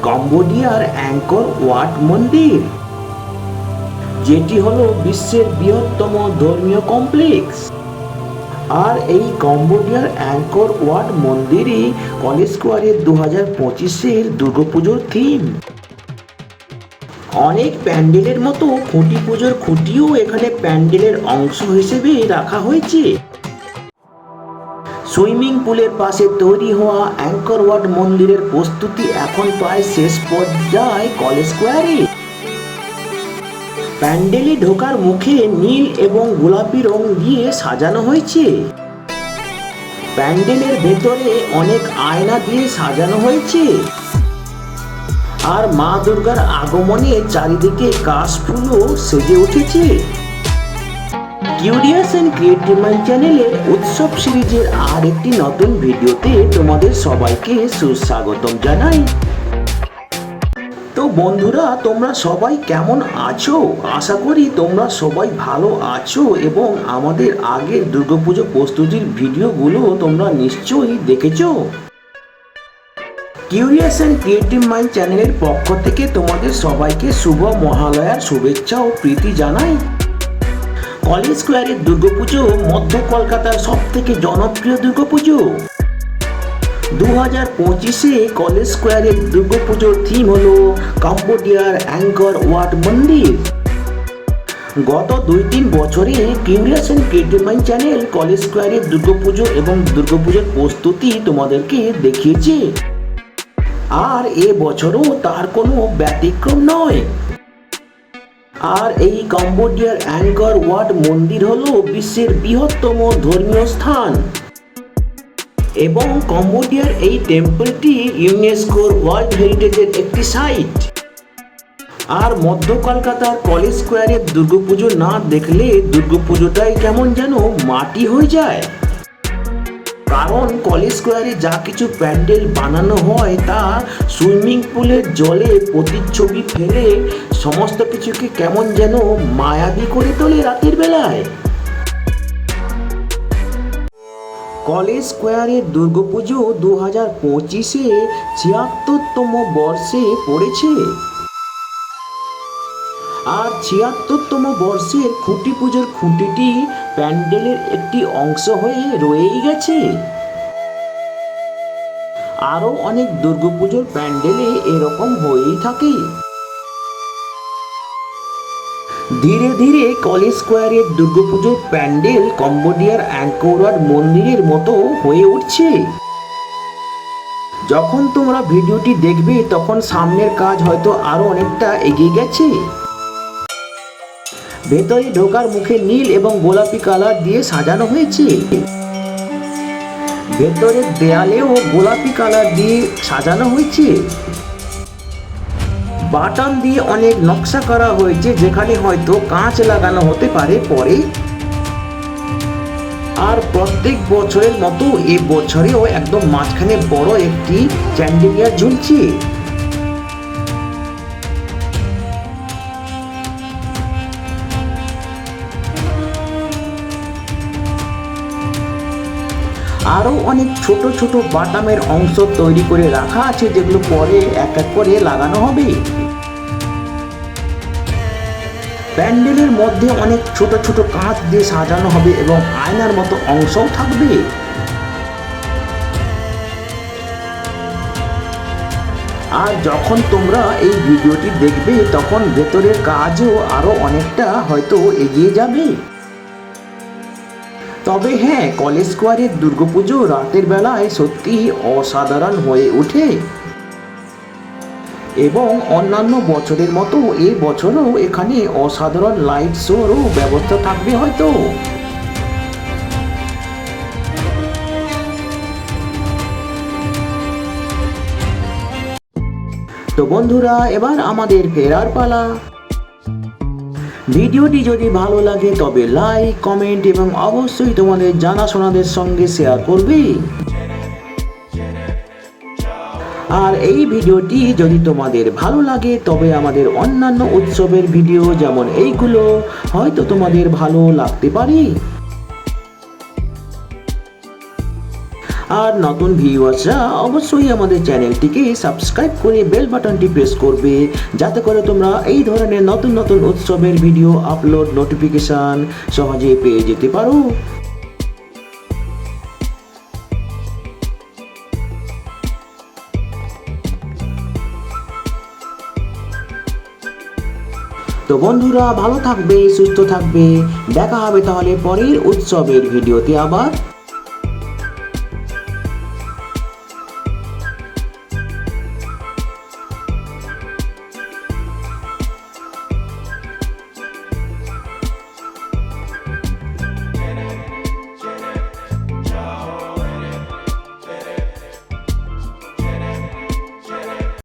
কম্বোডিয়ার anchor watt মন্দির, যেটি হলো বিশ্বের বৃহত্তম ধর্মীয় কমপ্লেক্স। আর এই কম্বোডিয়ার অ্যাঙ্কর ওয়াট মন্দিরই কলেজ স্কোয়ারের 2025-এর দুর্গাপুজোর থিম। অনেক প্যান্ডেলের মতো খুঁটি পুজোর খুঁটিও এখানে প্যান্ডেলের অংশ হিসেবে রাখা হয়েছে। সুইমিং পুলের পাশে তৈরি হওয়া অ্যাঙ্কর ওয়াট মন্দিরের প্রস্তুতি এখন প্রায় শেষ পর্যায়ে কলেজ স্কোয়ারে। প্যান্ডেলে ঢোকার মুখে নীল এবং গোলাপি রং দিয়ে সাজানো হয়েছে। প্যান্ডেলের ভেতরে অনেক আয়না দিয়ে সাজানো হয়েছে। আর মা দুর্গার আগমনে চারিদিকে কাশফুলও সেজে উঠেছে। কিউরিয়াস এন্ড ক্রিয়েটিভ মাইন্ড চ্যানেলের উৎসব সিরিজের আর একটি নতুন ভিডিওতে তোমাদের সবাইকে সুস্বাগতম জানাই। তো বন্ধুরা, তোমরা সবাই কেমন আছো? আশা করি তোমরা সবাই ভালো আছো এবং আমাদের আগের দুর্গাপুজো প্রস্তুতির ভিডিওগুলো তোমরা নিশ্চয়ই দেখেছো। কিউরিয়াস এন্ড ক্রিয়েটিভ মাইন্ড চ্যানেলের পক্ষ থেকে তোমাদের সবাইকে শুভ মহালয়ার শুভেচ্ছা ও প্রীতি জানাই। কলেজ স্কোয়ারের দুর্গাপুজো মধ্য কলকাতার সব থেকে জনপ্রিয় দুর্গাপুজো। 2025-এ কলেজ স্কোয়ারের দুর্গাপুজোর থিম হলো কম্বোডিয়ার অ্যাঙ্কর ওয়াট মন্দির। গত 2-3 বছরে curious and creative mind channel college স্কোয়ারের দুর্গাপুজো এবং দুর্গাপুজোর প্রস্তুতি তোমাদেরকে দেখিয়েছে। আর এ বছরও তার কোনো ব্যতিক্রম নয়। আর এই কম্বোডিয়ার অ্যাঙ্কর ওয়াট মন্দির হলো বিশ্বের বৃহত্তম ধর্মীয় স্থান এবং কম্বোডিয়ার এই টেম্পলটি ইউনেস্কোর ওয়ার্ল্ড হেরিটেজের একটি সাইট। আর মধ্য কলকাতার কলেজ স্কোয়ারের দুর্গাপুজো না দেখলে দুর্গাপুজোটাই কেমন যেন মাটি হয়ে যায়। কারণ কলেজ স্কোয়ারে যা কিছু প্যান্ডেল বানানো হয় তা সুইমিং পুলের জলে প্রতিচ্ছবি ফেলে সমস্ত কিছুকে কেমন যেন মায়াবী করে তোলে রাতের বেলায়। কলেজ স্কোয়ারের দুর্গাপুজো 2025-এ 76তম বর্ষে পড়েছে। আর 76তম বর্ষের খুঁটি পুজোর খুঁটিটি প্যান্ডেলের একটি অংশ হয়ে রয়েই গেছে। আরও অনেক দুর্গাপুজোর প্যান্ডেলে এরকম হয়েই থাকে। ধীরে ধীরে কলেজ স্কোয়ারের দুর্গাপুজোর প্যান্ডেল কম্বোডিয়ার অ্যাঙ্কর ওয়াট মন্দিরের মতো হয়ে উঠছে। যখন তোমরা ভিডিওটি দেখবে তখন সামনের কাজ হয়তো আরো অনেকটা এগিয়ে গেছে। ভেতরে ঢোকার মুখে নীল এবং গোলাপি কালার দিয়ে সাজানো হয়েছে। ভেতরের দেয়ালেও গোলাপি কালার দিয়ে সাজানো হয়েছে। বাটন দিয়ে অনেক নকশা করা হয়েছে, যেখানে হয়তো কাঁচ লাগানো হতে পারে পরে। আর প্রত্যেক বছরের মতো এ বছরেও একদম মাঝখানে বড় একটি চ্যান্ডেলিয়ার ঝুলছে। আরও অনেক ছোট ছোট বাটামের অংশ তৈরি করে রাখা আছে, যেগুলো পরে এক এক করে লাগানো হবে। প্যান্ডেলের মধ্যে অনেক ছোট ছোট কাঁচ দিয়ে সাজানো হবে এবং আয়নার মতো অংশও থাকবে। আর যখন তোমরা এই ভিডিওটি দেখবে তখন ভেতরের কাজও আরো অনেকটা হয়তো এগিয়ে যাবে। তবে হ্যাঁ, কলেজ স্কোয়ারের দুর্গাপুজো রাতের বেলায় সত্যি অসাধারণ হয়ে ওঠে এবং অন্যান্য বছরের মতো এই বছরও এখানে অসাধারণ লাইট শোরও ব্যবস্থা থাকবে হয়তো। তো বন্ধুরা, এবার আমাদের ফেরার পালা। ভিডিওটি যদি ভালো লাগে তবে লাইক, কমেন্ট এবং অবশ্যই তোমাদের জানাশোনাদের সঙ্গে শেয়ার করবে। আর এই ভিডিওটি যদি তোমাদের ভালো লাগে তবে আমাদের অন্যান্য উৎসবের ভিডিও যেমন এইগুলো হয়তো তোমাদের ভালো লাগতে পারে। আর নতুন ভিউয়ার্সরা অবশ্যই আমাদের চ্যানেলটিকে সাবস্ক্রাইব করে বেল বাটনটি প্রেস করবে, যাতে করে তোমরা এই ধরনের নতুন নতুন উৎসবের ভিডিও আপলোড নোটিফিকেশন সহজে পেয়ে যেতে পারো। তো বন্ধুরা, ভালো থাকবে, সুস্থ থাকবে। দেখা হবে তাহলে পরের উৎসবের ভিডিওতে আবার।